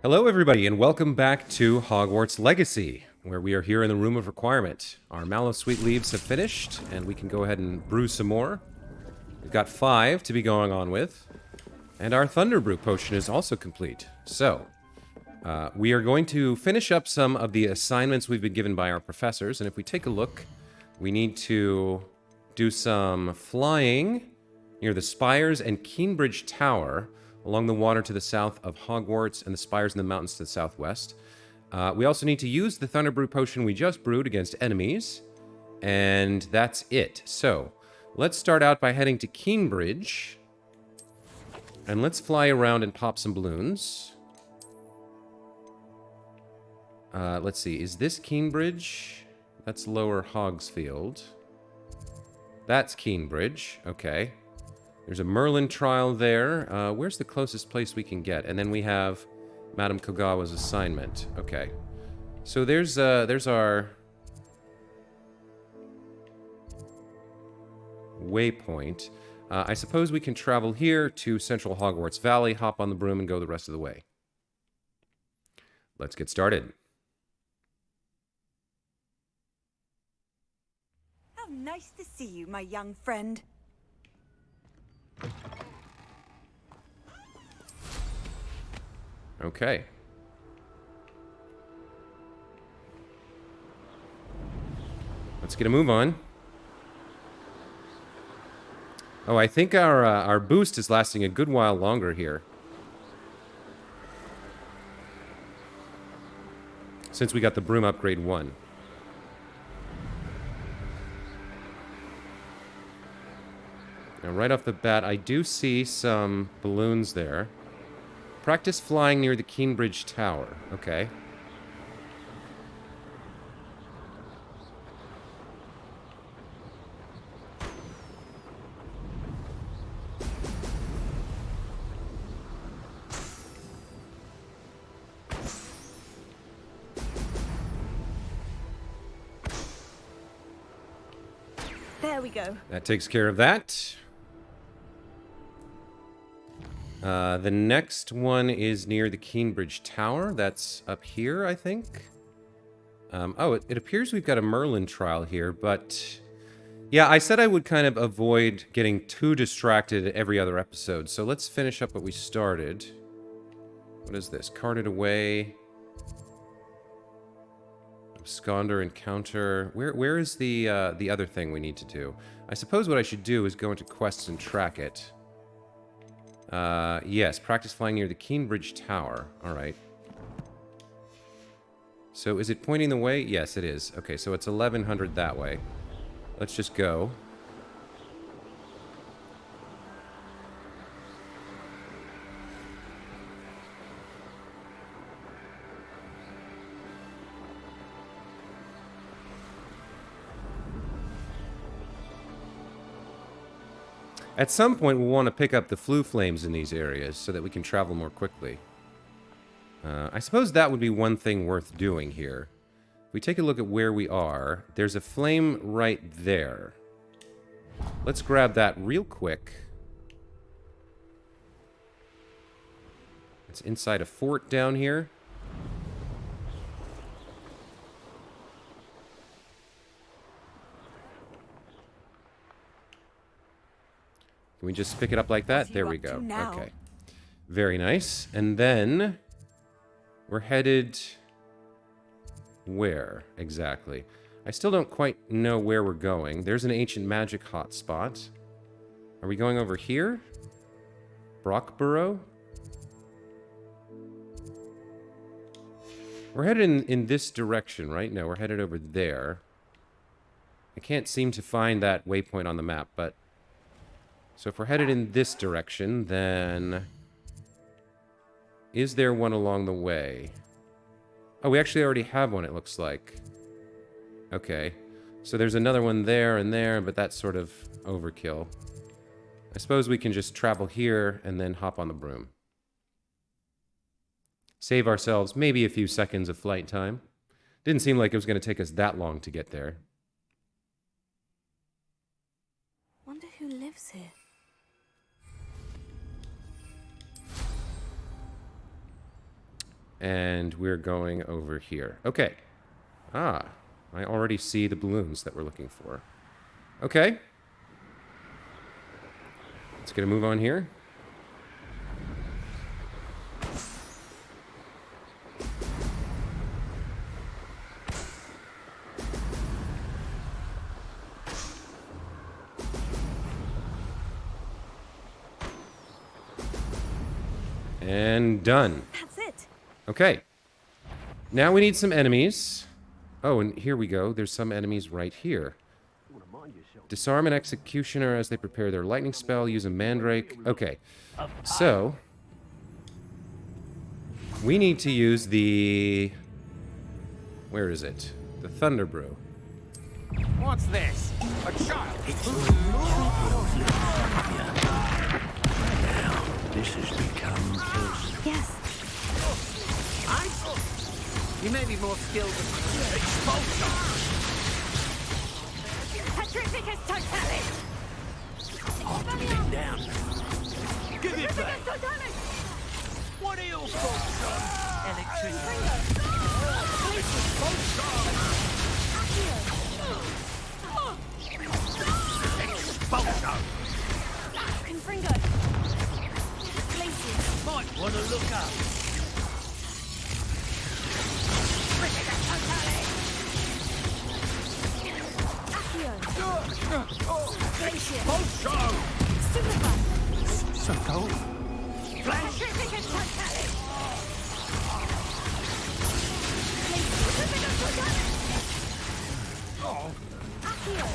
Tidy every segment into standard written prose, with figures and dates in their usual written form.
Hello, everybody, and welcome back to Hogwarts Legacy, where we are here in the Room of Requirement. Our Mallow Sweet Leaves have finished, and we can go ahead and brew some more. We've got 5 to be going on with, and our Thunder Brew potion is also complete. So, we are going to finish up some of the assignments we've been given by our professors, and if we take a look, we need to do some flying near the Spires and Keenbridge Tower, along the water to the south of Hogwarts and the spires in the mountains to the southwest. We also need to use the Thunder Brew potion we just brewed against enemies, and that's it. So, let's start out by heading to Keenbridge, and let's fly around and pop some balloons. Let's see, is this Keenbridge? That's Lower Hogsfield. That's Keenbridge, okay. There's a Merlin trial there. Where's the closest place we can get? And then we have Madame Kogawa's assignment. Okay. So there's our waypoint. I suppose we can travel here to Central Hogwarts Valley, hop on the broom, and go the rest of the way. Let's get started. How nice to see you, my young friend. Okay. Let's get a move on. Oh, I think our boost is lasting a good while longer here, since we got the broom upgrade 1. Now, right off the bat, I do see some balloons there. Practice flying near the Keenbridge Tower. Okay. There we go. That takes care of that. The next one is near the Keenbridge Tower. That's up here, I think. Oh, it appears we've got a Merlin trial here, but... yeah, I said I would kind of avoid getting too distracted every other episode, so let's finish up what we started. What is this? Carted away. Absconder encounter. Where is the other thing we need to do? I suppose what I should do is go into quests and track it. Yes, practice flying near the Keenbridge Tower. Alright. So is it pointing the way? Yes, it is. Okay, so it's 1100 that way. Let's just go. At some point, we'll want to pick up the flue flames in these areas so that we can travel more quickly. I suppose that would be one thing worth doing here. If we take a look at where we are, there's a flame right there. Let's grab that real quick. It's inside a fort down here. Can we just pick it up like that? There we go. Okay. Very nice. And then we're headed where exactly? I still don't quite know where we're going. There's an ancient magic hotspot. Are we going over here? Brockborough? We're headed in this direction, right? No, we're headed over there. I can't seem to find that waypoint on the map, but... so if we're headed in this direction, then... is there one along the way? Oh, we actually already have one, it looks like. Okay. So there's another one there and there, but that's sort of overkill. I suppose we can just travel here and then hop on the broom. Save ourselves maybe a few seconds of flight time. Didn't seem like it was going to take us that long to get there. Wonder who lives here. And we're going over here. Okay. Ah, I already see the balloons that we're looking for. Okay. Let's get a move on here. And done. That's it. Okay. Now we need some enemies. Oh, and here we go. There's some enemies right here. Disarm an executioner as they prepare their lightning spell. Use a mandrake. Okay. So, we need to use the... Where is it? The Thunder Brew. What's this? A child? This has become personal. Yes. You may be more skilled than Expulsion! Petrificus totalis! Down. Give it back! Totalis! What are your thoughts on electricity? Expulsion! Confringo! Glacius! Might want to look up. Accio! Glacius! Expulsion! Stupefy! So cold. Petrificus totalis! Glacius! Accio!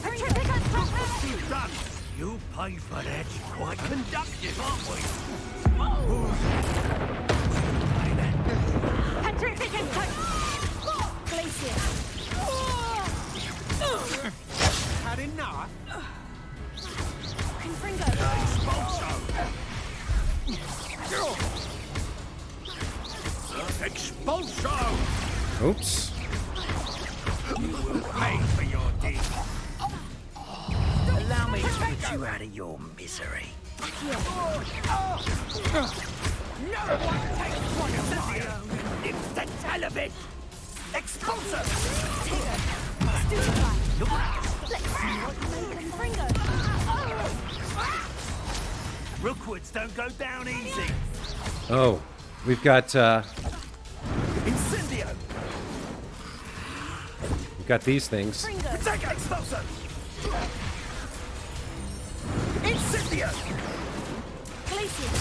Petrificus totalis! You've done. You pay for that. Quite conductive, aren't we? Petrificus totalis! Glacius! Had enough? Confringo! Expulsion! Oops. You will pay for your deed. Allow me to put you out of your misery. No one takes one of my own and lives to tell of it. Expulsion! Stupefy! Confringo! Rookwoods don't go down easy. Oh, we've got Incendio! these things. Confringo! Take expulsion! Incendio! Glacius!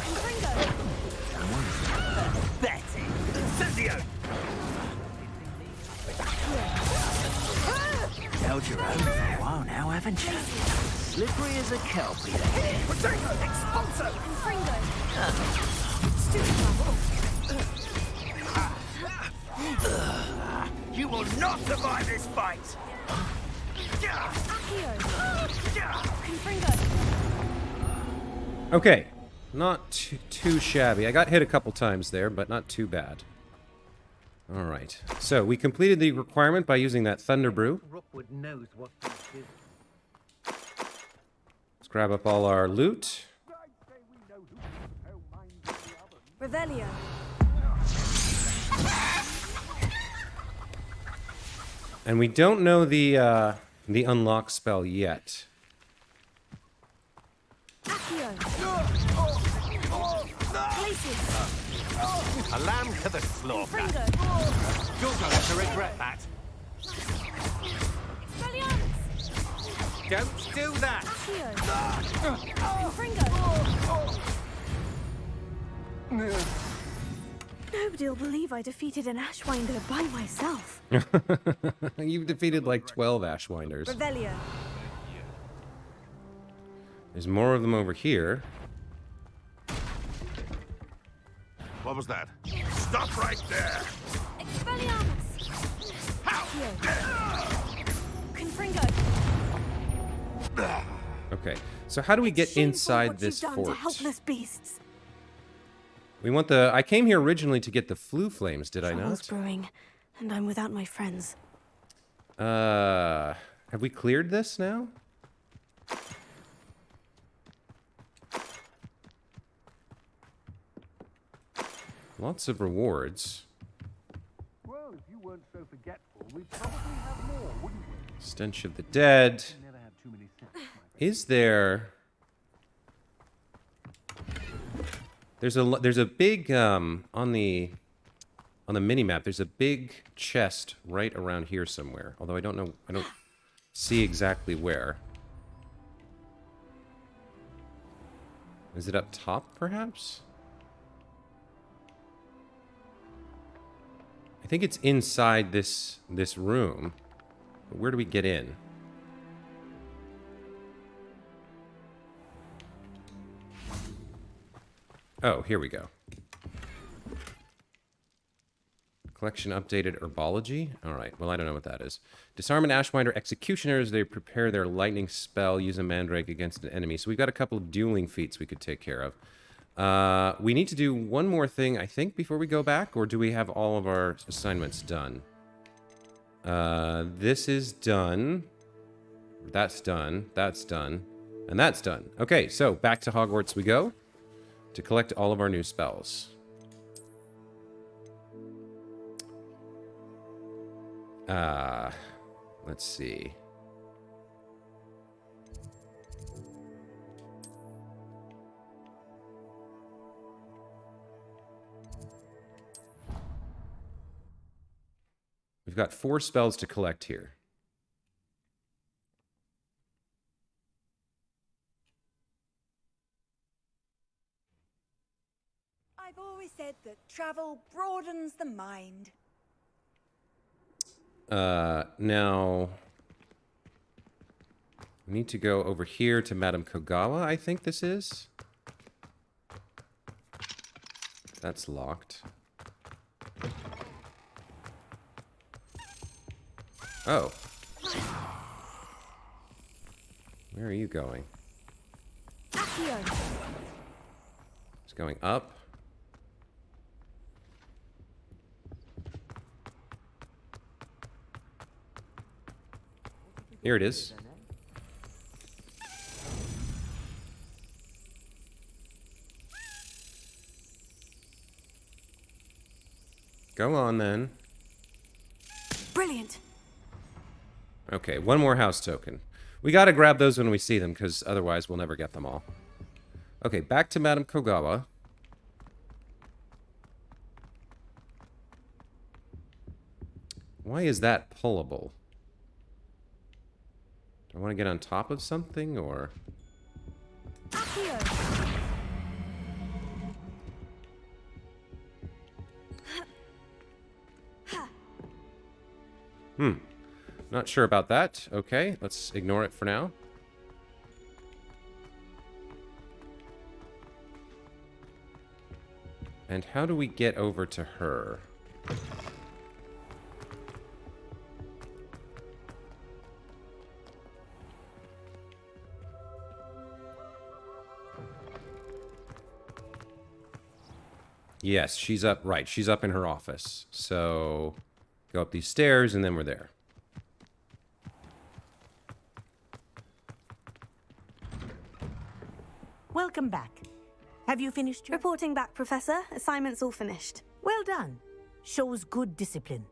Confringo! That's it! Incendio! Held your own for a while now, haven't you? Slippery as a kelpie. Potato! Expulsion! Confringo! Stupefy! You will not survive this fight! Accio! Confringo! Okay. Not too shabby. I got hit a couple times there, but not too bad. Alright. So, we completed the requirement by using that Thunder Brew. Rookwood knows what to do. Let's grab up all our loot. Revelio! And we don't know the unlock spell yet. Accio! Glacius! A lamb to the slaughter. Confringo! You're going to regret that. Expelliarmus! Don't do that! Accio! Confringo! Nobody'll believe I defeated an Ashwinder by myself. You've defeated like 12 Ashwinders. Revelio! There's more of them over here. What was that? Stop right there! Expelliarmus! Accio! Confringo! Okay, so how do we get Shameful inside what this you've done to fort? helpless beasts. We want the... I came here originally to get the flue flames, did I Trouble's not? brewing, and I'm without my friends. Have we cleared this now? Lots of rewards. Well, if you weren't so forgetful, we'd probably have more, wouldn't we? Stench of the Dead. Never had too many sets, my friend. Is there... There's a big, on the mini-map, there's a big chest right around here somewhere. Although I don't see exactly where. Is it up top, perhaps? I think it's inside this room. But where do we get in? Oh, here we go. Collection updated herbology. All right. Well, I don't know what that is. Disarm an Ashwinder executioners. They prepare their lightning spell. Use a mandrake against an enemy. So we've got a couple of dueling feats we could take care of. We need to do one more thing, I think, before we go back. Or do we have all of our assignments done? This is done. That's done. That's done. And that's done. Okay, so back to Hogwarts we go to collect all of our new spells. Let's see. We've got 4 spells to collect here. I've always said that travel broadens the mind. Now... we need to go over here to Madame Kogawa, I think this is. That's locked. Oh. Where are you going? It's going up. Here it is. Go on then. Brilliant. Okay, one more house token. We gotta grab those when we see them, because otherwise we'll never get them all. Okay, back to Madame Kogawa. Why is that pullable? Do I want to get on top of something, or... Not sure about that. Okay, let's ignore it for now. And how do we get over to her? Yes, she's up. Right, she's up in her office. So, go up these stairs and then we're there. Welcome back. Have you finished your... Reporting back, Professor. Assignment's all finished. Well done. Shows good discipline.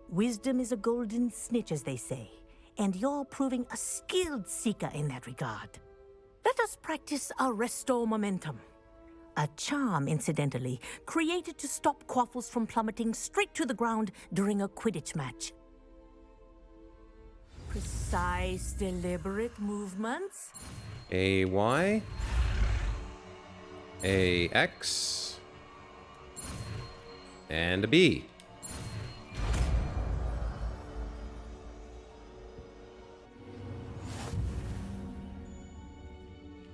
Wisdom is a golden snitch, as they say, and you're proving a skilled seeker in that regard. Let us practice our restore momentum. A charm, incidentally, created to stop quaffles from plummeting straight to the ground during a Quidditch match. Precise, deliberate movements. A Y. A X. And a B.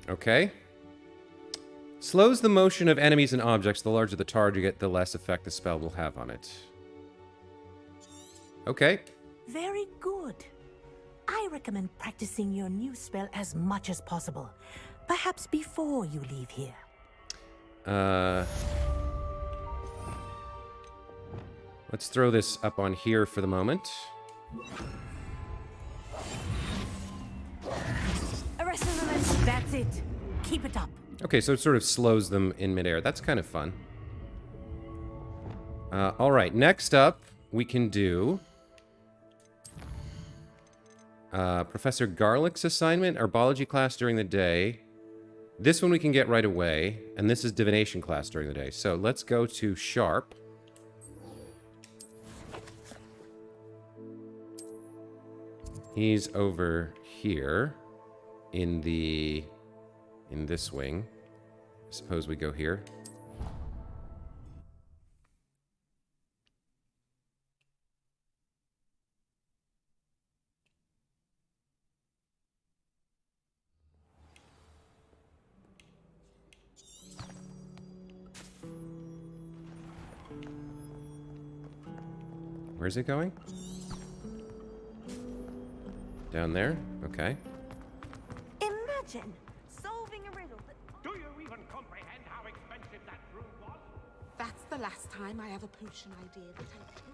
Okay. Slows the motion of enemies and objects. The larger the target, the less effect the spell will have on it. Okay. Very good. I recommend practicing your new spell as much as possible. Perhaps before you leave here. Let's throw this up on here for the moment. Arresting momentum. That's it. Keep it up. Okay, so it sort of slows them in midair. That's kind of fun. All right, next up, we can do Professor Garlick's assignment, herbology class during the day. This one we can get right away, and this is divination class during the day. So let's go to Sharp. He's over here in this wing. Suppose we go here. Where's it going? Down there? Okay. Imagine solving a riddle that... Do you even comprehend how expensive that brew was? That's the last time I have a potion idea that I don't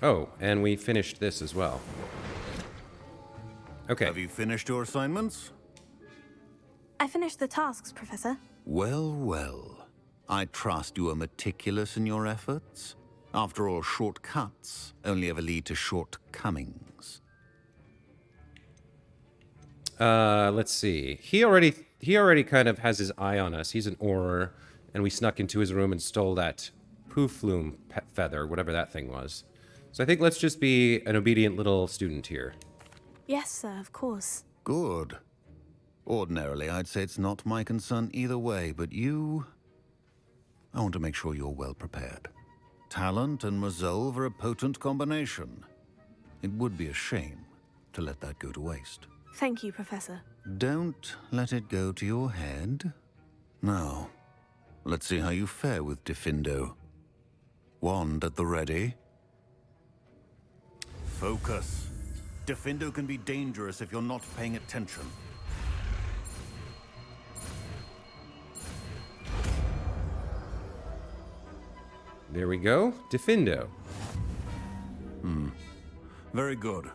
write. Oh, and we finished this as well. Okay. Have you finished your assignments? I finished the tasks, Professor. Well, well. I trust you are meticulous in your efforts. After all, shortcuts only ever lead to shortcomings. Let's see. He already kind of has his eye on us. He's an Auror, and we snuck into his room and stole that Poofloom feather, whatever that thing was. So I think let's just be an obedient little student here. Yes, sir, of course. Good. Ordinarily, I'd say it's not my concern either way, but you... I want to make sure you're well prepared. Talent and resolve are a potent combination. It would be a shame to let that go to waste. Thank you, Professor. Don't let it go to your head. Now, let's see how you fare with Diffindo. Wand at the ready. Focus. Diffindo can be dangerous if you're not paying attention. There we go. Diffindo. Very good.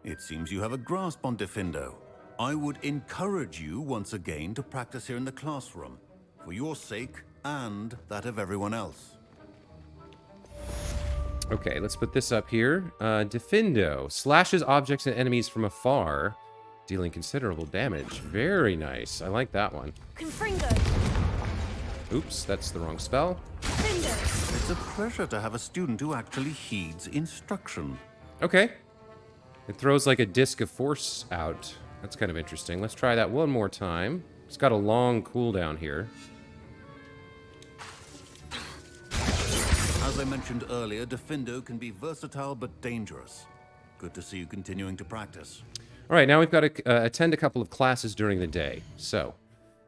It seems you have a grasp on Diffindo. I would encourage you once again to practice here in the classroom, for your sake and that of everyone else. Okay, let's put this up here. Diffindo. Slashes objects and enemies from afar, dealing considerable damage. Very nice. I like that one. Confringo. Oops, that's the wrong spell. It's a pleasure to have a student who actually heeds instruction. Okay. It throws like a disc of force out. That's kind of interesting. Let's try that one more time. It's got a long cooldown here. As I mentioned earlier, Diffindo can be versatile but dangerous. Good to see you continuing to practice. All right, now we've got to attend a couple of classes during the day. So,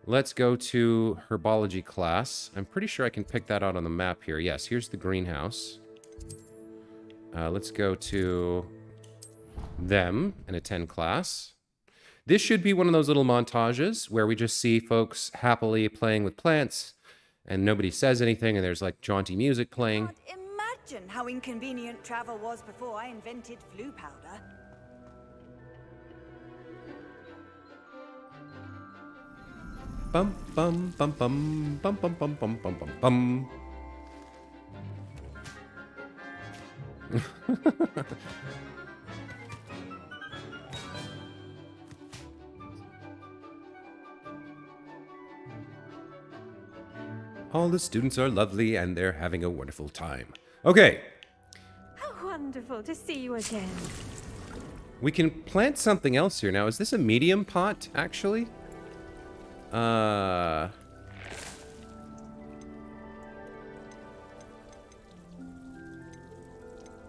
let's go to herbology class. I'm pretty sure I can pick that out on the map here. Yes, here's the greenhouse. Let's go to them and attend class. This should be one of those little montages where we just see folks happily playing with plants and nobody says anything and there's like jaunty music playing. Can't imagine how inconvenient travel was before I invented flu powder. Bum bum bum bum bum bum bum bum bum bum bum. All the students are lovely and they're having a wonderful time. Okay, How wonderful to see you again. we can plant something else here now. Is this a medium pot, actually?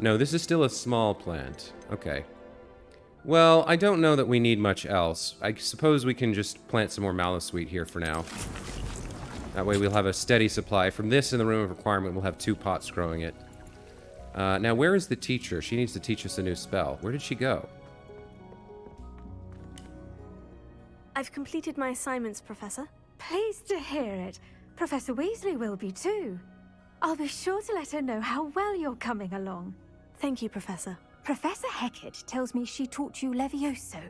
No, this is still a small plant. Okay. Well, I don't know that we need much else. I suppose we can just plant some more mallowsweet here for now. That way we'll have a steady supply. From this in the room of requirement, we'll have 2 pots growing it. Now, where is the teacher? She needs to teach us a new spell. Where did she go? I've completed my assignments, Professor. Pleased to hear it. Professor Weasley will be too. I'll be sure to let her know how well you're coming along. Thank you, Professor. Professor Hecat tells me she taught you Levioso,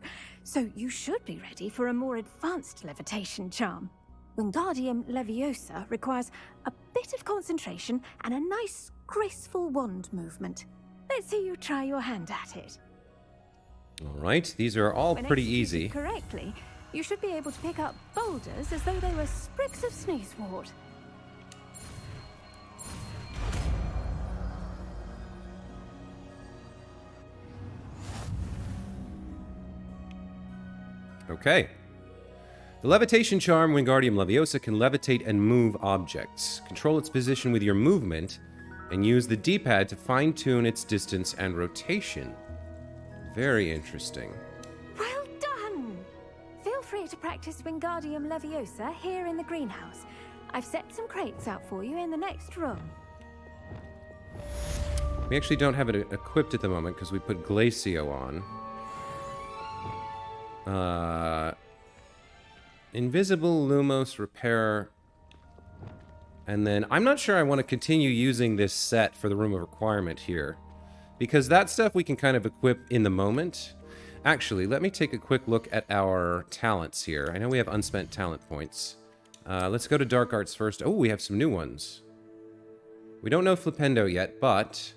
so you should be ready for a more advanced levitation charm. Wingardium Leviosa requires a bit of concentration and a nice, graceful wand movement. Let's see you try your hand at it. All right, these are all When pretty executed easy. correctly, you should be able to pick up boulders as though they were sprigs of sneezewort. Okay. The levitation charm, Wingardium Leviosa, can levitate and move objects. Control its position with your movement, and use the D-pad to fine-tune its distance and rotation. Very interesting. Well done! Feel free to practice Wingardium Leviosa here in the greenhouse. I've set some crates out for you in the next room. We actually don't have it equipped at the moment because we put Glacio on. Invisible, Lumos, Repair. And then I'm not sure I want to continue using this set for the Room of Requirement here. Because that stuff we can kind of equip in the moment. Actually, let me take a quick look at our talents here. I know we have unspent talent points. Let's go to Dark Arts first. Oh, we have some new ones. We don't know Flipendo yet, but...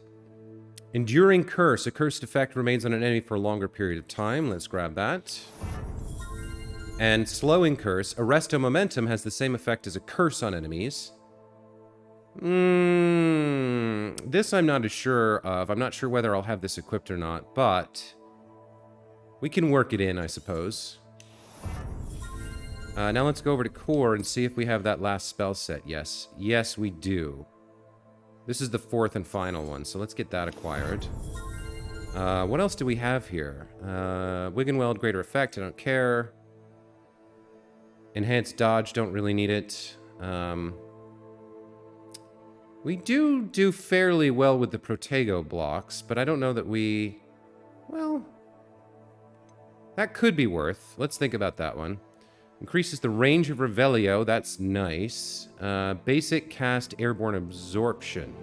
Enduring Curse. A cursed effect remains on an enemy for a longer period of time. Let's grab that. And Slowing Curse. Arresto Momentum has the same effect as a curse on enemies. This I'm not as sure of. I'm not sure whether I'll have this equipped or not, but... we can work it in, I suppose. Now let's go over to Core and see if we have that last spell set. Yes. Yes, we do. This is the fourth and final one, so let's get that acquired. What else do we have here? Wiggenweld, Greater Effect, I don't care. Enhanced Dodge, don't really need it. We do fairly well with the Protego blocks, but I don't know that we... well... that could be worth. Let's think about that one. Increases the range of Revelio. That's nice. Basic cast airborne absorption.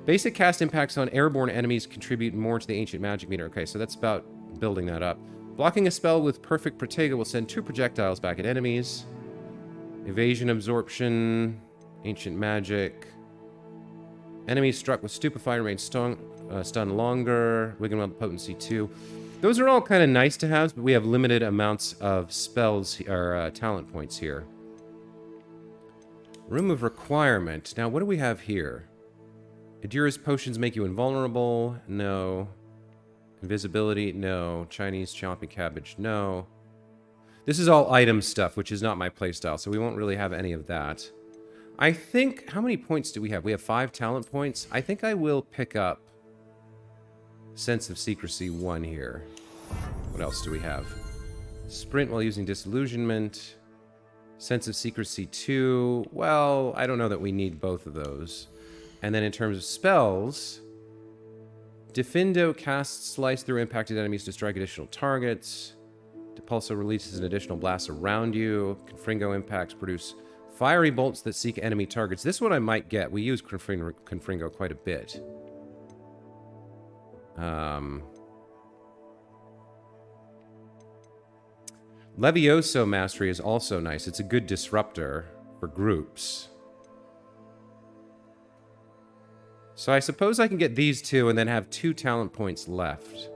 Basic cast impacts on airborne enemies contribute more to the ancient magic meter. Okay, so that's about building that up. Blocking a spell with perfect Protego will send 2 projectiles back at enemies. Evasion absorption. Ancient magic. Enemies struck with Stupefy remain stunned longer. Wiggenweld potency 2. Those are all kind of nice to have, but we have limited amounts of spells, or talent points here. Room of Requirement. Now, what do we have here? Adira's potions make you invulnerable? No. Invisibility? No. Chinese chopping cabbage? No. This is all item stuff, which is not my playstyle, so we won't really have any of that. I think... how many points do we have? We have 5 talent points. I think I will pick up Sense of Secrecy 1 here. What else do we have? Sprint while using Disillusionment. Sense of Secrecy 2. Well, I don't know that we need both of those. And then in terms of spells... Defindo casts Slice through impacted enemies to strike additional targets. Depulso releases an additional blast around you. Confringo impacts produce fiery bolts that seek enemy targets. This one I might get. We use Confringo quite a bit. Levioso Mastery is also nice. It's a good disruptor for groups. So I suppose I can get these 2 and then have 2 talent points left.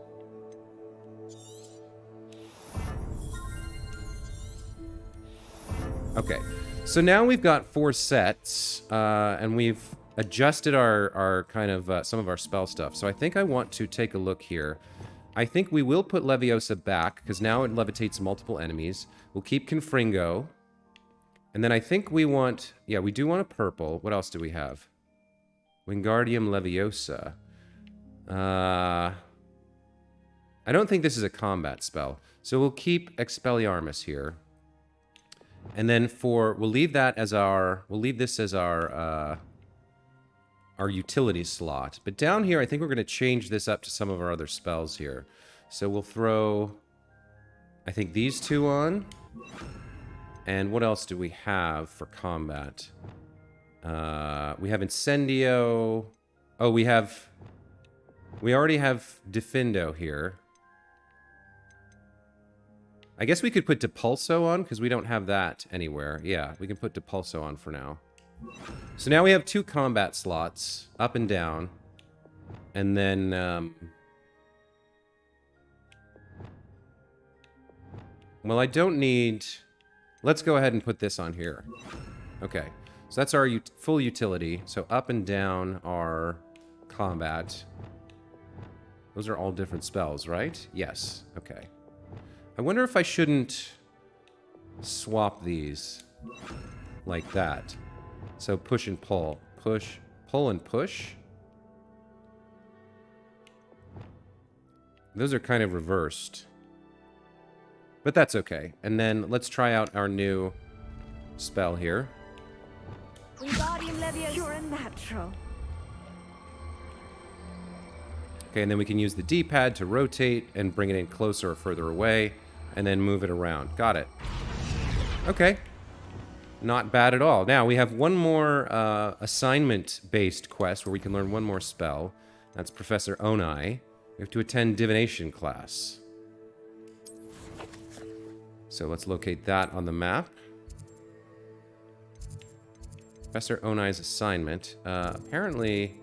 Okay, so now we've got 4 sets, and we've adjusted our kind of some of our spell stuff. So I think I want to take a look here. I think we will put Leviosa back, because now it levitates multiple enemies. We'll keep Confringo. And then I think we want... yeah, we do want a purple. What else do we have? Wingardium Leviosa. I don't think this is a combat spell. So we'll keep Expelliarmus here. And then for... we'll leave that as our... we'll leave this as our utility slot. But down here, I think we're going to change this up to some of our other spells here. So we'll throw, I think, these 2 on. And what else do we have for combat? We have Incendio. Oh, we already have Defindo here. I guess we could put Depulso on, because we don't have that anywhere. Yeah, we can put Depulso on for now. So now we have 2 combat slots, up and down. And then, well, I don't need... Let's go ahead and put this on here. Okay, so that's our full utility. So up and down are combat. Those are all different spells, right? Yes, okay. I wonder if I shouldn't swap these like that. So push and pull. Push, pull and push. Those are kind of reversed. But that's okay. And then let's try out our new spell here. Wingardium Leviosa. You're a natural. Okay, and then we can use the D-pad to rotate and bring it in closer or further away, and then move it around. Got it. Okay. Not bad at all. Now, we have one more assignment-based quest where we can learn one more spell. That's Professor Onai. We have to attend divination class. So let's locate that on the map. Professor Onai's assignment. Apparently,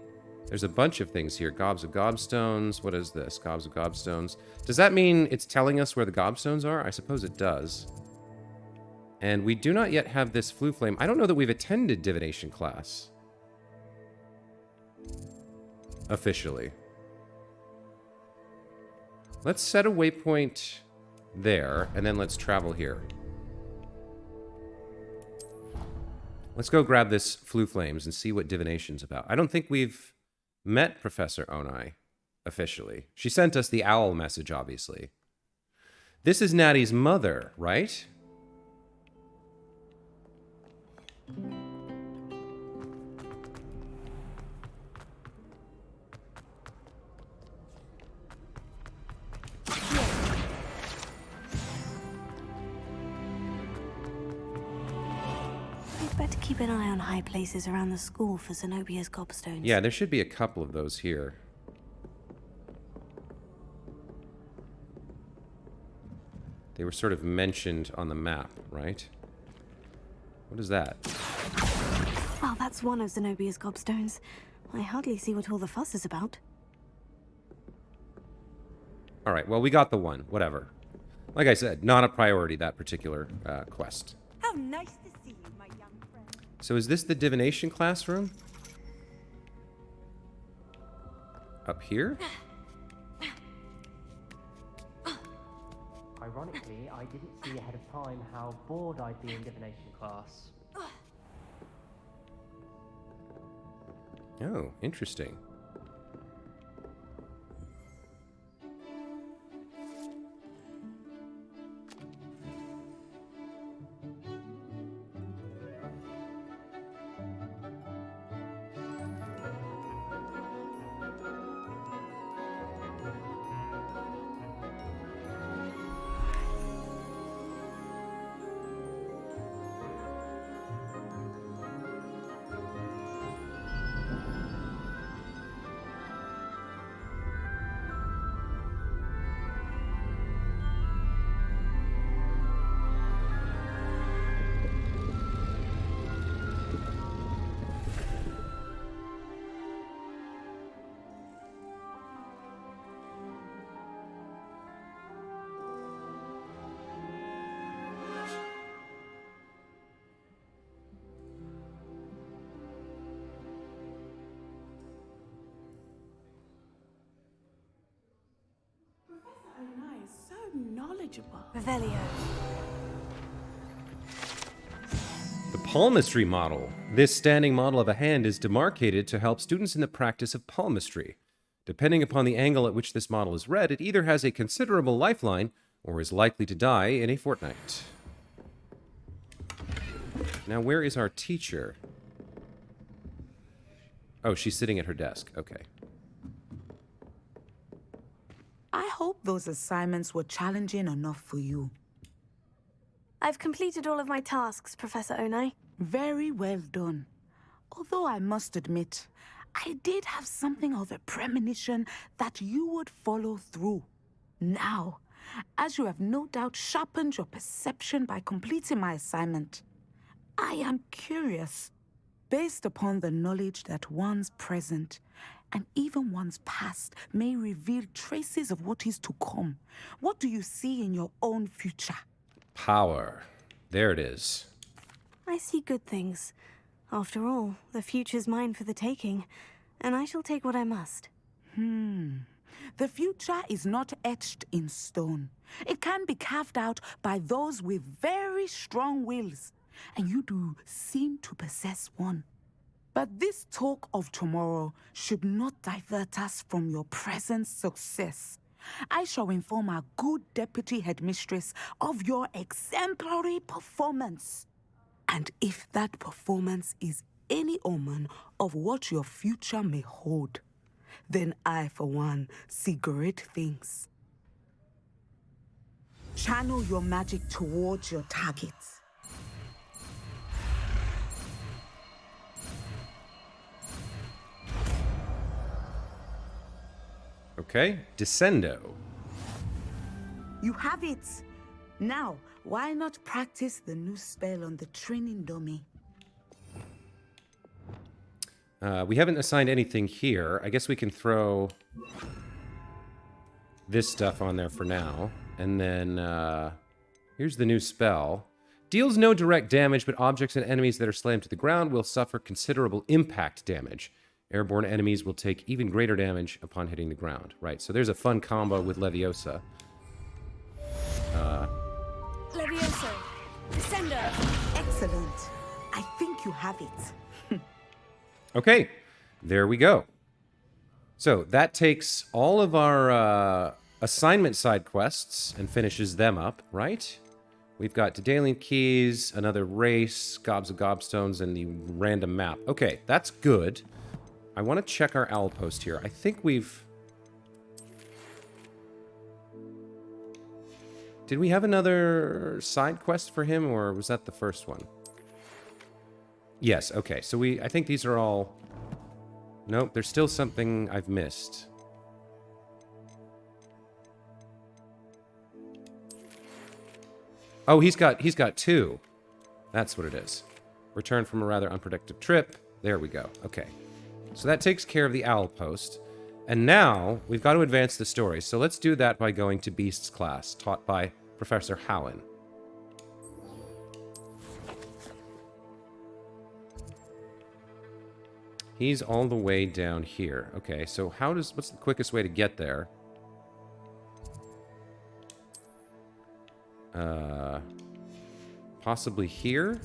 there's a bunch of things here. Gobs of Gobstones. What is this? Gobs of Gobstones. Does that mean it's telling us where the Gobstones are? I suppose it does. And we do not yet have this Flue Flame. I don't know that we've attended divination class. Officially. Let's set a waypoint there, and then let's travel here. Let's go grab this Flue Flames and see what divination's about. I don't think we've met Professor Onai officially. She sent us the owl message, obviously. This is Natty's mother, right? We'd better keep an eye on high places around the school for Zenobia's gobstones. Yeah, there should be a couple of those here. They were sort of mentioned on the map, right? What is that? Well, that's one of Zenobia's gobstones. I hardly see what all the fuss is about. Alright, well, we got the one. Whatever. Like I said, not a priority, that particular quest. How nice to see you, my young friend. So is this the divination classroom? Up here? Ironically, I didn't see ahead of time how bored I'd be in divination class. Oh, interesting. Knowledgeable. Revelio. The palmistry model. This standing model of a hand is demarcated to help students in the practice of palmistry. Depending upon the angle at which this model is read, it either has a considerable lifeline or is likely to die in a fortnight. Now, where is our teacher? Oh, she's sitting at her desk. Okay. I hope those assignments were challenging enough for you. I've completed all of my tasks, Professor Onai. Very well done. Although I must admit, I did have something of a premonition that you would follow through. Now, as you have no doubt sharpened your perception by completing my assignment. I am curious, based upon the knowledge that one's present and even one's past may reveal traces of what is to come. What do you see in your own future? Power. There it is. I see good things. After all, the future's mine for the taking, and I shall take what I must. The future is not etched in stone. It can be carved out by those with very strong wills, and you do seem to possess one. But this talk of tomorrow should not divert us from your present success. I shall inform our good deputy headmistress of your exemplary performance. And if that performance is any omen of what your future may hold, then I, for one, see great things. Channel your magic towards your targets. Okay, Descendo. You have it. Now, why not practice the new spell on the training dummy? We haven't assigned anything here. I guess we can throw this stuff on there for now. And then, here's the new spell. Deals no direct damage, but objects and enemies that are slammed to the ground will suffer considerable impact damage. Airborne enemies will take even greater damage upon hitting the ground. Right, so there's a fun combo with Leviosa. Leviosa, Descender. Excellent. I think you have it. Okay, there we go. So that takes all of our assignment side quests and finishes them up, right? We've got Daedalian Keys, another race, Gobs of Gobstones, and the random map. Okay, that's good. I want to check our owl post here. I think we've... Did we have another side quest for him, or was that the first one? Yes, okay. So I think these are all... Nope, there's still something I've missed. Oh, he's got two. That's what it is. Return from a rather unproductive trip. There we go. Okay. So that takes care of the owl post. And now we've got to advance the story. So let's do that by going to Beast's class, taught by Professor Howen. He's all the way down here. Okay, so what's the quickest way to get there? Possibly here?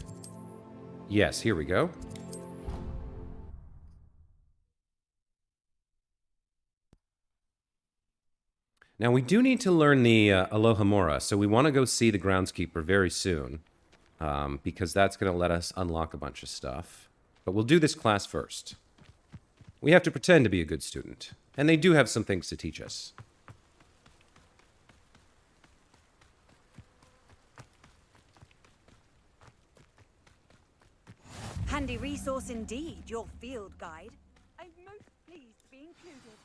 Yes, here we go. Now, we do need to learn the Alohomora, so we want to go see the groundskeeper very soon, because that's going to let us unlock a bunch of stuff. But we'll do this class first. We have to pretend to be a good student, and they do have some things to teach us. Handy resource indeed, your field guide. I'm most pleased to be included.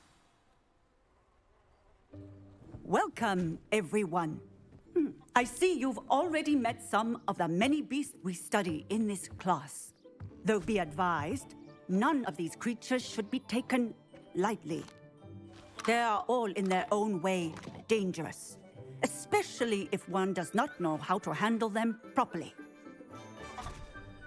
Welcome, everyone. I see you've already met some of the many beasts we study in this class. Though be advised, none of these creatures should be taken lightly. They are all in their own way dangerous, especially if one does not know how to handle them properly.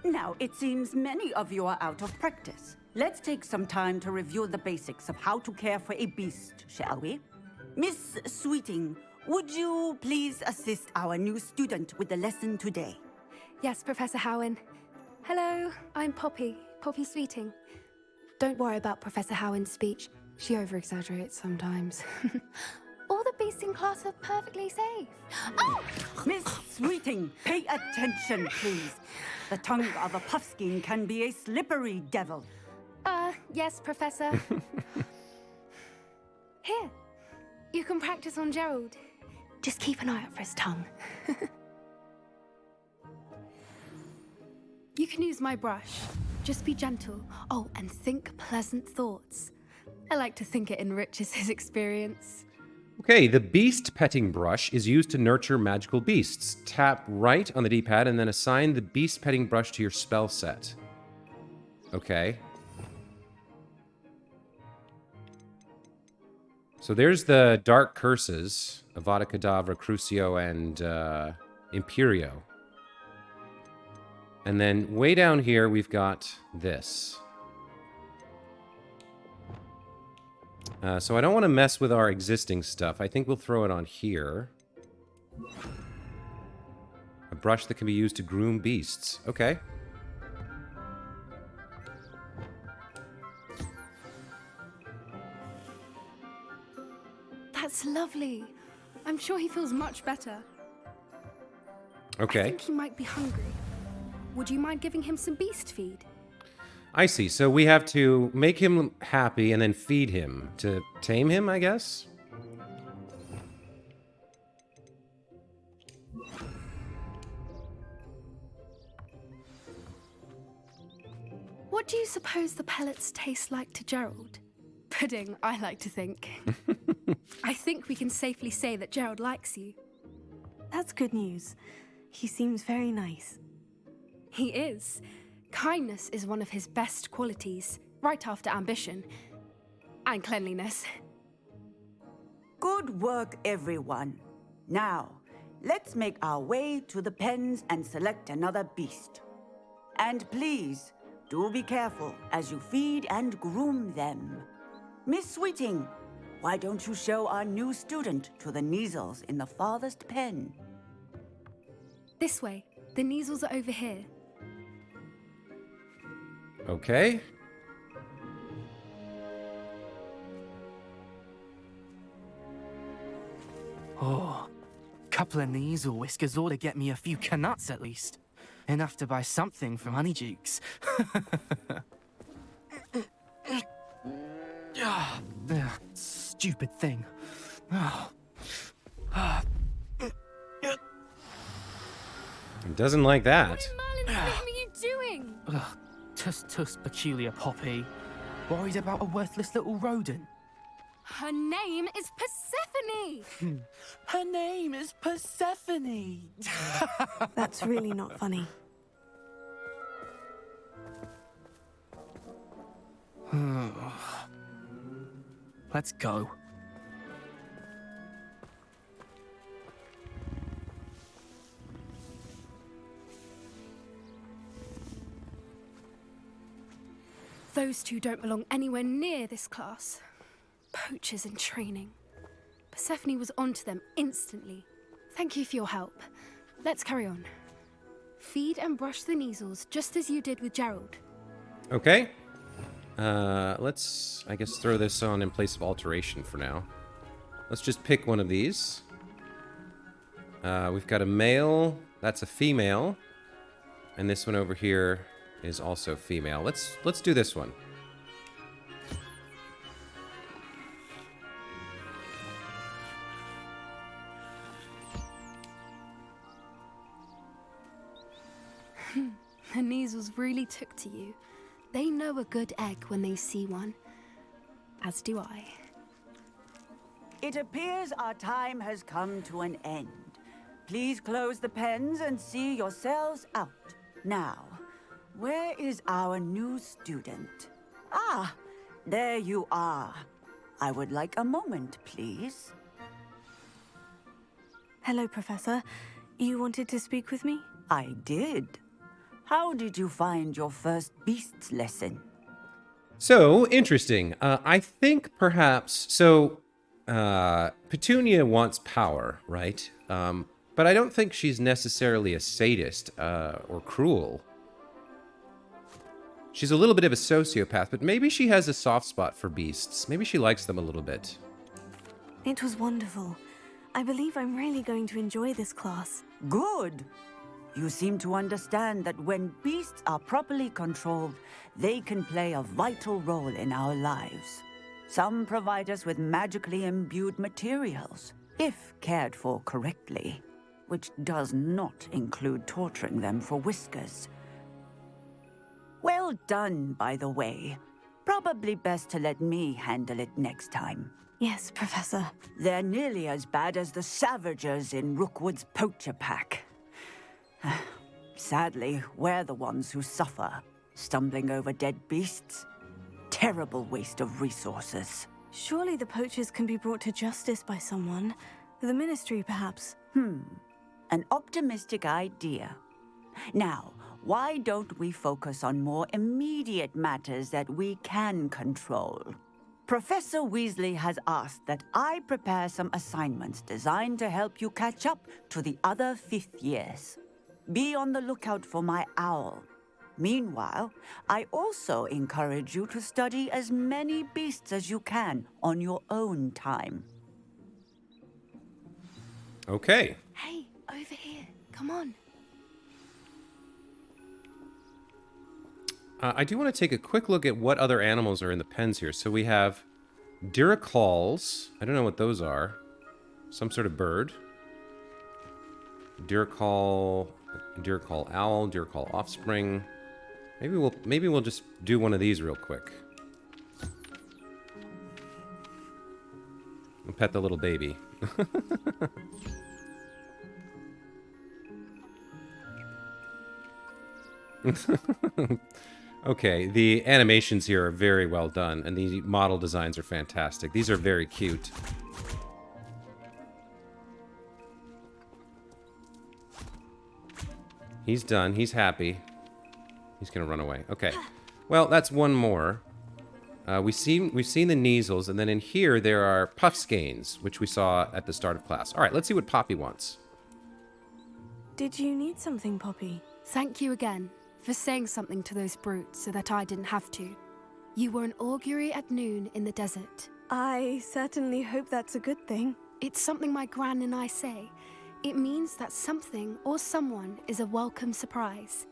Now, it seems many of you are out of practice. Let's take some time to review the basics of how to care for a beast, shall we? Miss Sweeting, would you please assist our new student with the lesson today? Yes, Professor Howen. Hello, I'm Poppy Sweeting. Don't worry about Professor Howen's speech. She over-exaggerates sometimes. All the beasts in class are perfectly safe. Oh! Miss Sweeting, pay attention, please. The tongue of a puffskein can be a slippery devil. Yes, Professor. Here, you can practice on Gerald. Just keep an eye out for his tongue. You can use my brush. Just be gentle. Oh, and think pleasant thoughts. I like to think it enriches his experience. Okay, the beast petting brush is used to nurture magical beasts. Tap right on the D-pad and then assign the beast petting brush to your spell set. Okay. So there's the Dark Curses, Avada Kedavra, Crucio, and Imperio. And then way down here, we've got this. So I don't want to mess with our existing stuff. I think we'll throw it on here. A brush that can be used to groom beasts. Okay. That's lovely. I'm sure he feels much better. Okay. I think he might be hungry. Would you mind giving him some beast feed? I see. So we have to make him happy and then feed him to tame him, I guess? What do you suppose the pellets taste like to Gerald? Pudding, I like to think. I think we can safely say that Gerald likes you. That's good news. He seems very nice. He is. Kindness is one of his best qualities, right after ambition. And cleanliness. Good work, everyone. Now, let's make our way to the pens and select another beast. And please, do be careful as you feed and groom them. Miss Sweeting, why don't you show our new student to the Neasels in the farthest pen? This way. The Neasels are over here. Okay. Oh, couple of Neasel whiskers ought to get me a few canuts at least. Enough to buy something from Honeydukes. Stupid thing. He doesn't like that. What in Merlin's name are you doing? Tuss, peculiar Poppy. Worried about a worthless little rodent. Her name is Persephone! Her name is Persephone! That's really not funny. Let's go. Those two don't belong anywhere near this class. Poachers in training. Persephone was onto them instantly. Thank you for your help. Let's carry on. Feed and brush the Neasels just as you did with Gerald. Okay. Let's, I guess, throw this on in place of alteration for now. Let's just pick one of these. We've got a male. That's a female. And this one over here is also female. Let's do this one. The Neasels really took to you. They know a good egg when they see one. As do I. It appears our time has come to an end. Please close the pens and see yourselves out. Now, where is our new student? Ah, there you are. I would like a moment, please. Hello, Professor. You wanted to speak with me? I did. How did you find your first beasts lesson? So, interesting. I think perhaps... So, Petunia wants power, right? But I don't think she's necessarily a sadist or cruel. She's a little bit of a sociopath, but maybe she has a soft spot for beasts. Maybe she likes them a little bit. It was wonderful. I believe I'm really going to enjoy this class. Good. You seem to understand that when beasts are properly controlled, they can play a vital role in our lives. Some provide us with magically imbued materials, if cared for correctly, which does not include torturing them for whiskers. Well done, by the way. Probably best to let me handle it next time. Yes, Professor. They're nearly as bad as the Savagers in Rookwood's poacher pack. Sadly, we're the ones who suffer, stumbling over dead beasts. Terrible waste of resources. Surely the poachers can be brought to justice by someone. The Ministry, perhaps. An optimistic idea. Now, why don't we focus on more immediate matters that we can control? Professor Weasley has asked that I prepare some assignments designed to help you catch up to the other fifth years. Be on the lookout for my owl. Meanwhile, I also encourage you to study as many beasts as you can on your own time. Okay. Hey, over here. Come on. I do want to take a quick look at what other animals are in the pens here. So we have Duracalls. I don't know what those are. Some sort of bird. Duracall owl, Duracall offspring. Maybe we'll just do one of these real quick. And pet the little baby. Okay, the animations here are very well done, and the model designs are fantastic. These are very cute. He's done. He's happy. He's gonna run away. Okay. Well, that's one more. We've seen the Neasels, and then in here there are Puffskeins, which we saw at the start of class. All right, let's see what Poppy wants. Did you need something, Poppy? Thank you again for saying something to those brutes so that I didn't have to. You were an augury at noon in the desert. I certainly hope that's a good thing. It's something my gran and I say. It means that something or someone is a welcome surprise.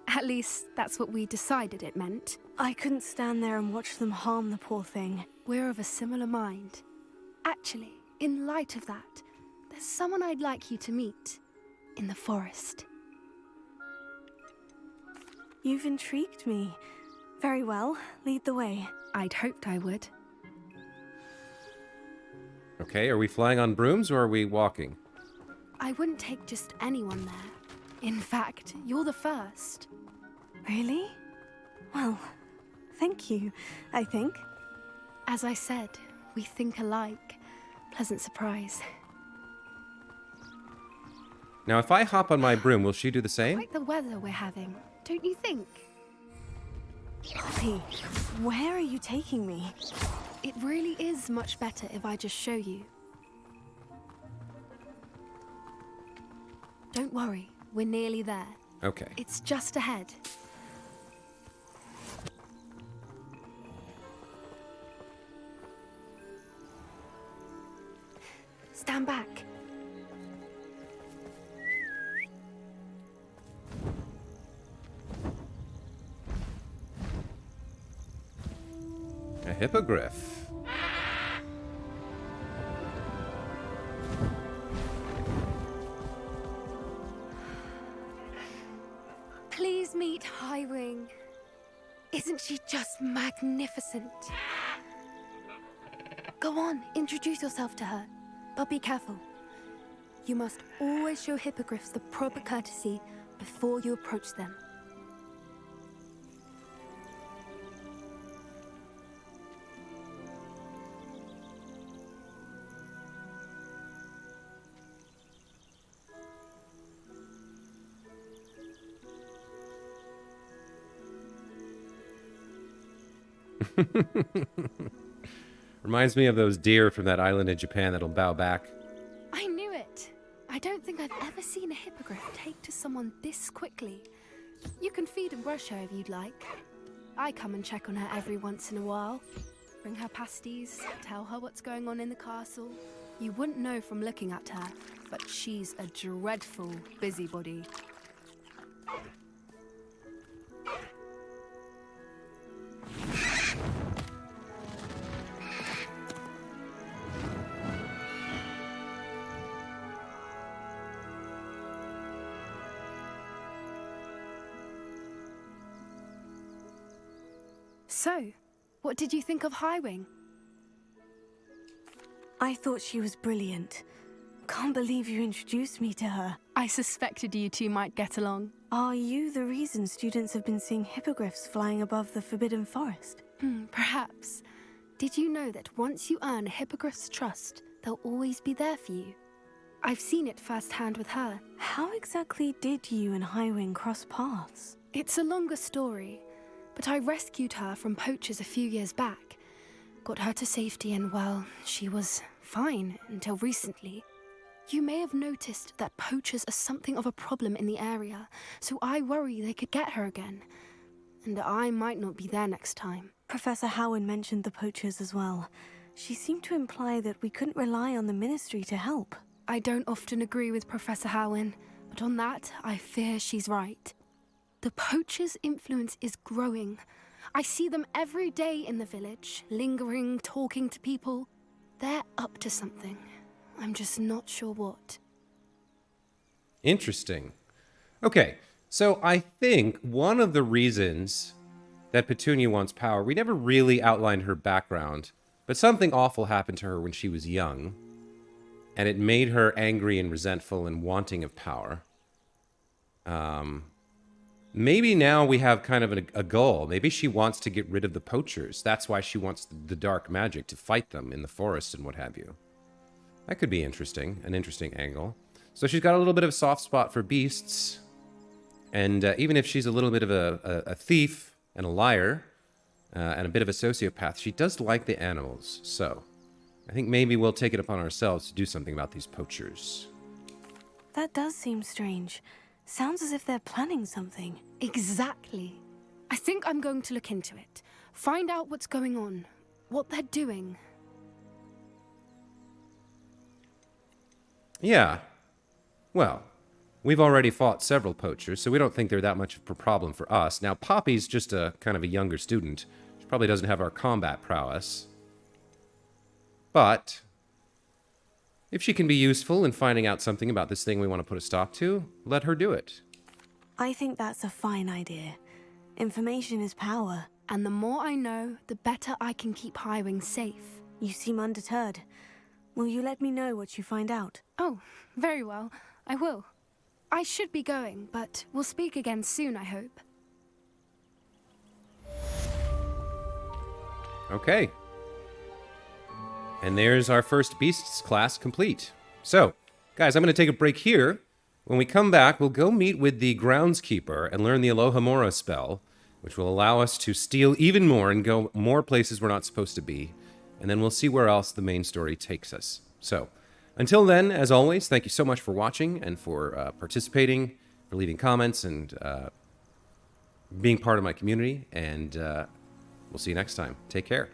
At least, that's what we decided it meant. I couldn't stand there and watch them harm the poor thing. We're of a similar mind. Actually, in light of that, there's someone I'd like you to meet. In the forest. You've intrigued me. Very well, lead the way. I'd hoped I would. Okay, are we flying on brooms or are we walking? I wouldn't take just anyone there. In fact, you're the first. Really? Well, thank you, I think. As I said, we think alike. Pleasant surprise. Now, if I hop on my broom, will she do the same? Quite the weather we're having, don't you think? Poppy, where are you taking me? It really is much better if I just show you. Don't worry, we're nearly there. Okay. It's just ahead. Stand back. A hippogriff. Please meet Highwing. Isn't she just magnificent? Go on, introduce yourself to her. But be careful. You must always show hippogriffs the proper courtesy before you approach them. Reminds me of those deer from that island in Japan that'll bow back. I knew it. I don't think I've ever seen a hippogriff take to someone this quickly. You can feed and brush her if you'd like. I come and check on her every once in a while. Bring her pasties, tell her what's going on in the castle. You wouldn't know from looking at her, but she's a dreadful busybody. So, What did you think of Highwing? I thought she was brilliant. Can't believe you introduced me to her. I suspected you two might get along. Are you the reason students have been seeing hippogriffs flying above the Forbidden Forest? Perhaps. Did you know that once you earn a hippogriff's trust, they'll always be there for you? I've seen it firsthand with her. How exactly did you and Highwing cross paths? It's a longer story, but I rescued her from poachers a few years back. Got her to safety and, well, she was fine until recently. You may have noticed that poachers are something of a problem in the area, so I worry they could get her again. And I might not be there next time. Professor Howen mentioned the poachers as well. She seemed to imply that we couldn't rely on the Ministry to help. I don't often agree with Professor Howen, but on that, I fear she's right. The poachers' influence is growing. I see them every day in the village, lingering, talking to people. They're up to something. I'm just not sure what. Interesting. Okay, so I think one of the reasons that Petunia wants power, we never really outlined her background, but something awful happened to her when she was young, and it made her angry and resentful and wanting of power. Maybe now we have kind of a goal. Maybe she wants to get rid of the poachers. That's why she wants the dark magic, to fight them in the forest and what have you. That could be interesting, an interesting angle. So she's got a little bit of a soft spot for beasts. And even if she's a little bit of a thief and a liar and a bit of a sociopath, she does like the animals. So I think maybe we'll take it upon ourselves to do something about these poachers. That does seem strange. Sounds as if they're planning something. Exactly. I think I'm going to look into it. Find out what's going on, what they're doing. Yeah. Well, we've already fought several poachers, so we don't think they're that much of a problem for us. Now, Poppy's just a kind of a younger student. She probably doesn't have our combat prowess. But if she can be useful in finding out something about this thing we want to put a stop to, let her do it. I think that's a fine idea. Information is power. And the more I know, the better I can keep Highwing safe. You seem undeterred. Will you let me know what you find out? Oh, very well. I will. I should be going, but we'll speak again soon, I hope. Okay. And there's our first Beasts class complete. So, guys, I'm going to take a break here. When we come back, we'll go meet with the groundskeeper and learn the Alohomora spell, which will allow us to steal even more and go more places we're not supposed to be. And then we'll see where else the main story takes us. So, until then, as always, thank you so much for watching and for participating, for leaving comments, and being part of my community. And we'll see you next time. Take care.